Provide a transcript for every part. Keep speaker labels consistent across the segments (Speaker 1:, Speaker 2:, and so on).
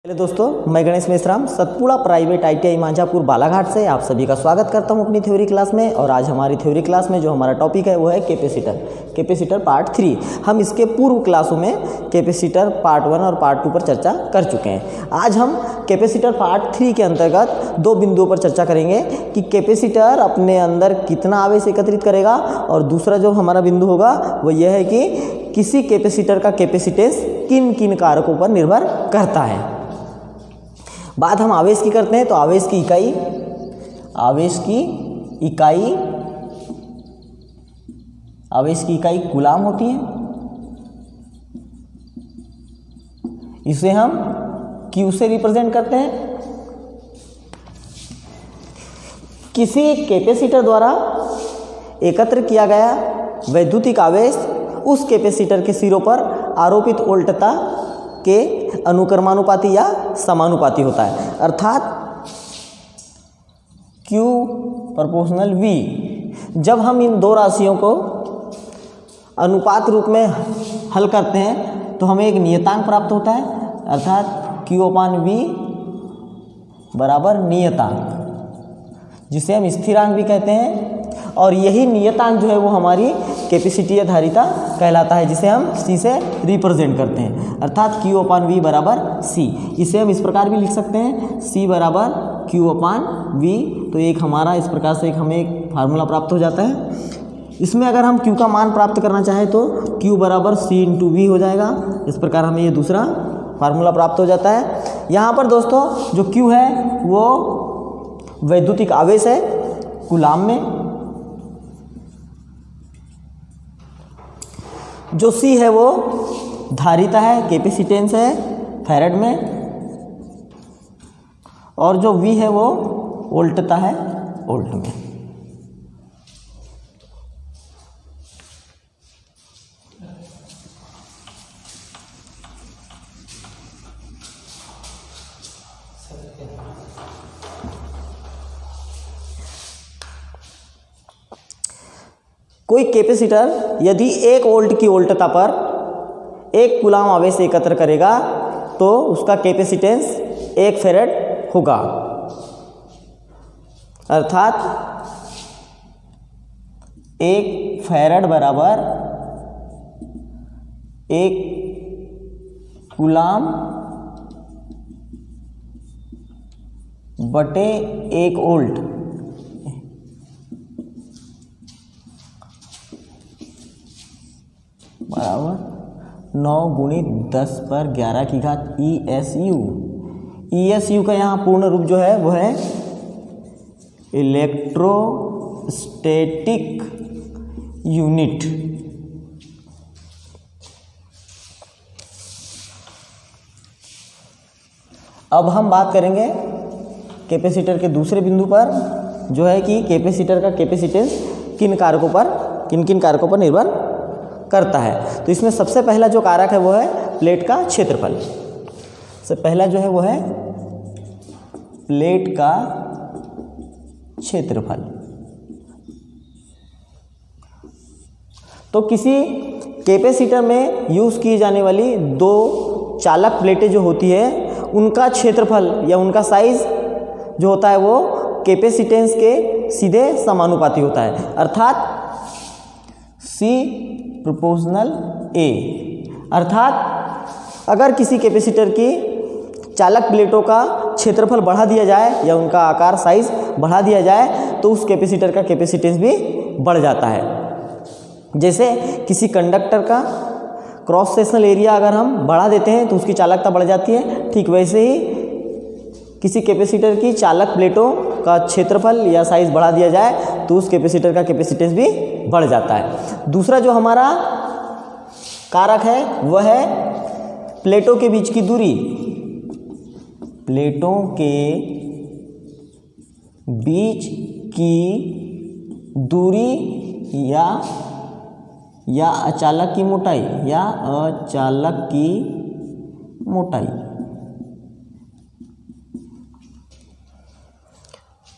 Speaker 1: दोस्तों, मैं Ganesh Meshram Satpura private ITI Manjhapur Balaghat से आप सभी का स्वागत करता हूं अपनी थ्योरी क्लास में। और आज हमारी थ्योरी क्लास में जो हमारा टॉपिक है वो है कैपेसिटर पार्ट 3। हम इसके पूर्व क्लासों में कैपेसिटर पार्ट 1 और पार्ट 2 पर चर्चा कर चुके हैं। आज हम कैपेसिटर पार्ट 3 के अंतर्गत दो बिंदुओं पर चर्चा करेंगे कि कैपेसिटर अपने अंदर कितना आवेश एकत्रित करेगा, और दूसरा जो हमारा बिंदु होगा वो यह है कि किसी कैपेसिटर का कैपेसिटेंस किन किन कारकों पर निर्भर करता है। बात हम आवेश की करते हैं तो आवेश की इकाई कूलाम होती है। इसे हम Q से रिप्रेजेंट करते हैं। किसी कैपेसिटर द्वारा एकत्र किया गया वैद्युतिक आवेश उस कैपेसिटर के सिरों पर आरोपित वोल्टता के अनुक्रमानुपाती या समानुपाती होता है, अर्थात Q प्रोपोर्शनल V। जब हम इन दो राशियों को अनुपात रूप में हल करते हैं तो हमें एक नियतांक प्राप्त होता है, अर्थात Q/V बराबर नियतांक, जिसे हम स्थिरांक भी कहते हैं। और यही नियतांक जो है वो हमारी कैपेसिटीय धारिता कहलाता है, जिसे हम C से रिप्रेजेंट करते हैं, अर्थात Q/V बराबर C। इसे हम इस प्रकार भी लिख सकते हैं, C बराबर Q/V। तो एक हमारा इस प्रकार से हमें एक फार्मूला प्राप्त हो जाता है। इसमें अगर हम Q का मान प्राप्त करना चाहें तो Q बराबर C/V हो जाएगा। इस प्रकार हमें ये दूसरा फार्मूला प्राप्त हो जाता है। यहाँ पर दोस्तों जो Q है वो वैद्युतिक आवेश है कूलाम में, जो C है वो धारिता है, कैपेसिटेंस है फैराड में, और जो V है वो वोल्टता है वोल्ट में। कोई कैपेसिटर यदि 1 वोल्ट की वोल्टता पर 1 कूलाम आवेश एकत्र करेगा तो उसका कैपेसिटेंस 1 फैराड होगा, अर्थात 1 फैराड बराबर 1 कूलाम बटे 1 वोल्ट बराबर 9 × 10⁻11 ESU। ESU का यहाँ पूर्ण रूप जो है वो है इलेक्ट्रोस्टैटिक यूनिट। अब हम बात करेंगे कैपेसिटर के दूसरे बिंदु पर, जो है कि कैपेसिटर का कैपेसिटेंस किन किन कारकों पर निर्भर करता है। तो इसमें सबसे पहला जो कारक है वो है प्लेट का क्षेत्रफल। सबसे पहला जो है वो है प्लेट का क्षेत्रफल। तो किसी कैपेसिटर में यूज की जाने वाली दो चालक प्लेटें जो होती है उनका क्षेत्रफल या उनका साइज जो होता है वो कैपेसिटेंस के सीधे समानुपाती होता है, अर्थात C/A। अर्थात अगर किसी कैपेसिटर की चालक प्लेटों का क्षेत्रफल बढ़ा दिया जाए या उनका आकार साइज बढ़ा दिया जाए तो उस कैपेसिटर का कैपेसिटेंस भी बढ़ जाता है। जैसे किसी कंडक्टर का क्रॉस सेक्शनल एरिया अगर हम बढ़ा देते हैं तो उसकी चालकता बढ़ जाती है, ठीक वैसे ही किसी कैपेसिटर की चालक प्लेटों का क्षेत्रफल या साइज बढ़ा दिया जाए तो उस कैपेसिटर का कैपेसिटेंस भी बढ़ जाता है। दूसरा जो हमारा कारक है वह है प्लेटों के बीच की दूरी। प्लेटों के बीच की दूरी या अचालक की मोटाई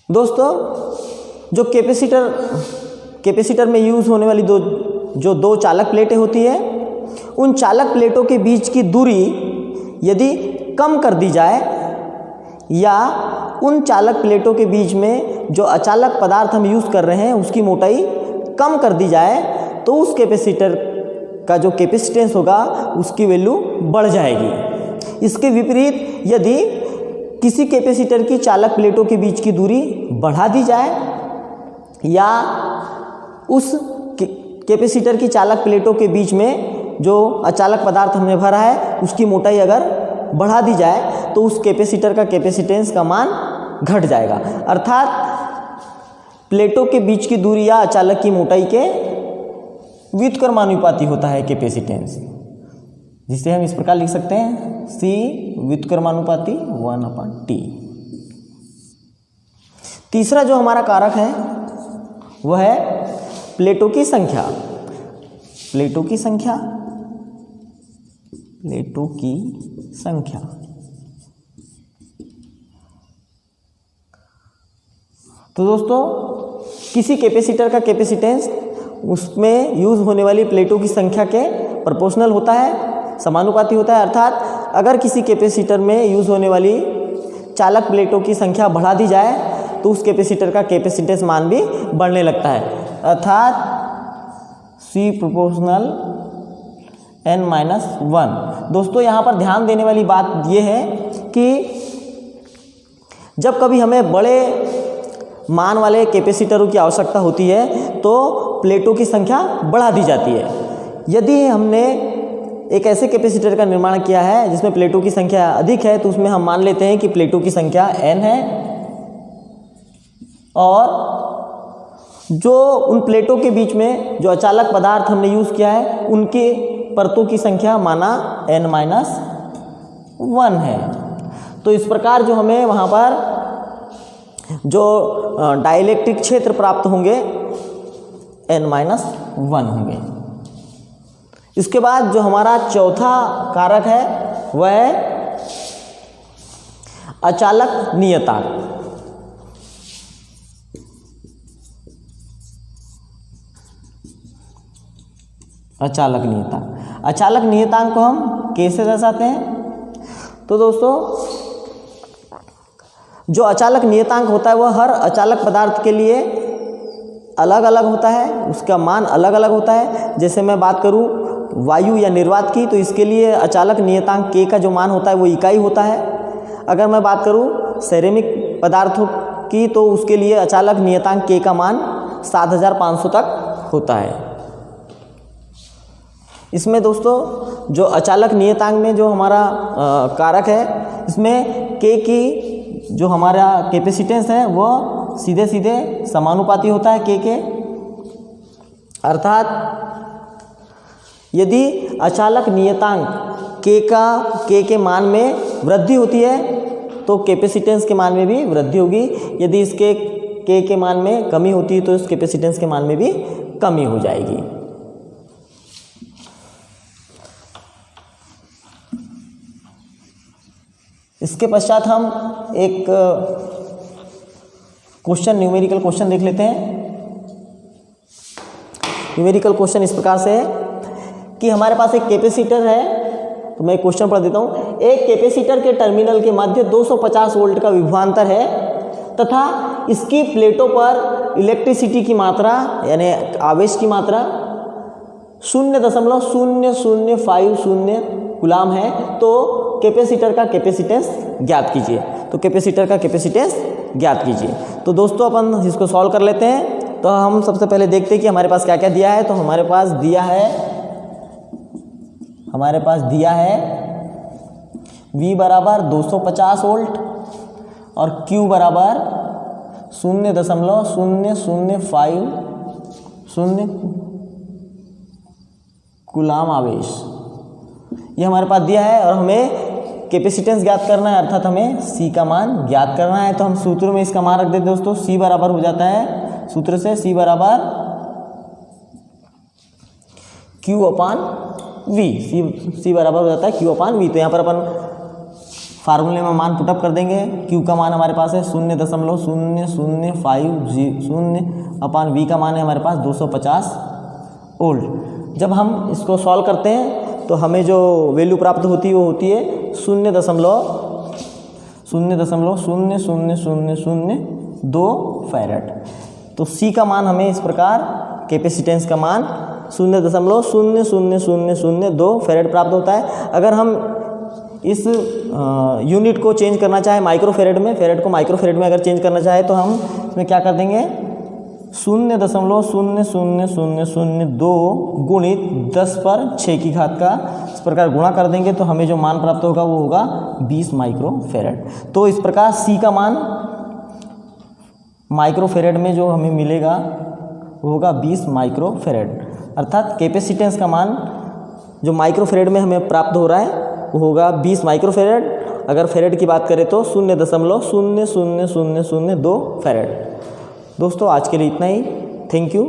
Speaker 1: दोस्तों, जो कैपेसिटर में यूज होने वाली दो चालक प्लेटें होती है, उन चालक प्लेटों के बीच की दूरी यदि कम कर दी जाए या उन चालक प्लेटों के बीच में जो अचालक पदार्थ हम यूज़ कर रहे हैं उसकी मोटाई कम कर दी जाए तो उस कैपेसिटर का जो कैपेसिटेंस होगा उसकी वैल्यू बढ़ जाएगी। इसके विपरीत यदि किसी कैपेसिटर की चालक प्लेटों के बीच की दूरी बढ़ा दी जाए या उस कैपेसिटर की चालक प्लेटों के बीच में जो अचालक पदार्थ हमने भरा है उसकी मोटाई अगर बढ़ा दी जाए तो उस कैपेसिटर का कैपेसिटेंस का मान घट जाएगा। अर्थात प्लेटों के बीच की दूरी या अचालक की मोटाई के व्युत्क्रमानुपाती होता है कैपेसिटेंस, जिसे हम इस प्रकार लिख सकते हैं C व्युत्क्रमानुपाती 1/T। तीसरा जो हमारा कारक है वह है प्लेटों की संख्या। प्लेटों की संख्या, प्लेटों की संख्या। तो दोस्तों किसी कैपेसिटर का कैपेसिटेंस उसमें यूज होने वाली प्लेटों की संख्या के प्रोपोर्शनल होता है, समानुपाती होता है। अर्थात अगर किसी कैपेसिटर में यूज होने वाली चालक प्लेटों की संख्या बढ़ा दी जाए तो उस कैपेसिटर का कैपेसिटेंस मान भी बढ़ने लगता है। अर्थात C प्रोपोर्शनल n-1। दोस्तों यहाँ पर ध्यान देने वाली बात यह है कि जब कभी हमें बड़े मान वाले कैपेसिटरों की आवश्यकता होती है तो प्लेटों की संख्या बढ़ा दी जाती है। यदि हमने एक ऐसे कैपेसिटर का निर्माण किया है जिसमें प्लेटों की संख्या अधिक है तो उसमें हम मान लेते हैं कि प्लेटों की संख्या n है और जो उन प्लेटों के बीच में जो अचालक पदार्थ हमने यूज़ किया है उनके परतों की संख्या माना n-1 है। तो इस प्रकार जो हमें वहाँ पर जो डाइलेक्ट्रिक क्षेत्र प्राप्त होंगे n-1 होंगे। इसके बाद जो हमारा चौथा कारक है वह है अचालक नियतांक। अचालक नियतांक, अचालक नियतांक को हम कैसे दर्शाते हैं? तो दोस्तों जो अचालक नियतांक होता है वह हर अचालक पदार्थ के लिए अलग अलग होता है, उसका मान अलग अलग होता है। जैसे मैं बात करूं वायु या निर्वात की तो इसके लिए अचालक नियतांक K का जो मान होता है वो इकाई होता है। अगर मैं बात करूं सेरेमिक पदार्थों की तो उसके लिए अचालक नियतांक K का मान 7500 तक होता है। इसमें दोस्तों जो अचालक नियतांक में जो हमारा कारक है इसमें K की जो हमारा कैपेसिटेंस है वह सीधे सीधे समानुपाती होता है K के। अर्थात यदि अचालक नियतांक K के मान में वृद्धि होती है तो कैपेसिटेंस के मान में भी वृद्धि होगी। यदि इसके K के मान में कमी होती है तो इस कैपेसिटेंस के मान में भी कमी हो जाएगी। इसके पश्चात हम एक क्वेश्चन, न्यूमेरिकल क्वेश्चन देख लेते हैं। न्यूमेरिकल क्वेश्चन इस प्रकार से है कि हमारे पास एक कैपेसिटर है, तो मैं क्वेश्चन पढ़ देता हूँ। एक कैपेसिटर के टर्मिनल के मध्य 250 वोल्ट का विभवांतर है तथा इसकी प्लेटों पर इलेक्ट्रिसिटी की मात्रा यानी आवेश की मात्रा 0.0050 कूलाम है। तो कैपेसिटर का कैपेसिटेंस ज्ञात कीजिए। तो कैपेसिटर का कैपेसिटेंस ज्ञात कीजिए। तो दोस्तों अपन इसको सॉल्व कर लेते हैं। तो हम सबसे पहले देखते हैं कि हमारे पास क्या क्या दिया है। तो हमारे पास दिया है V बराबर 250 वोल्ट और Q बराबर 0.0050 कूलाम आवेश, ये हमारे पास दिया है। और हमें कैपेसिटेंस ज्ञात करना है, अर्थात हमें C का मान ज्ञात करना है। तो हम सूत्र में इसका मान रख देते दोस्तों। C बराबर हो जाता है सूत्र से C बराबर Q/V। C बराबर हो जाता है Q/V। तो यहाँ पर अपन फार्मूले में मान पुटअप कर देंगे। Q का मान हमारे पास है 0.0050/V का मान है हमारे पास 250 वोल्ट। जब हम इसको सॉल्व करते हैं तो हमें जो वैल्यू प्राप्त होती है वो होती है 0.000002 फैरेड। तो सी का मान हमें इस प्रकार, कैपेसिटेंस का मान 0.000002 फैरेड प्राप्त होता है। अगर हम इस यूनिट को चेंज करना चाहे माइक्रोफेरेड में, फेरेड को माइक्रोफेरेड में अगर चेंज करना चाहे तो हम इसमें क्या कर देंगे, 0.00002 गुणित 10⁶ की घात का इस प्रकार गुणा कर देंगे तो हमें जो मान प्राप्त होगा वो होगा 20 माइक्रोफेरेड। तो इस प्रकार सी का मान माइक्रोफेरेड में जो हमें मिलेगा वो होगा 20 माइक्रोफेरेड, अर्थात कैपेसिटेंस का मान जो माइक्रोफेरेड में हमें प्राप्त हो रहा है वो होगा 20 माइक्रोफेरेड। अगर फेरेड की बात करें तो 0.00002 फेरेड। दोस्तों आज के लिए इतना ही, थैंक यू।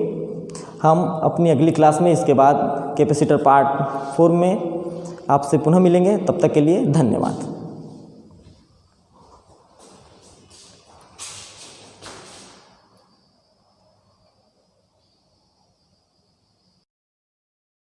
Speaker 1: हम अपनी अगली क्लास में इसके बाद कैपेसिटर पार्ट 4 में आपसे पुनः मिलेंगे, तब तक के लिए धन्यवाद।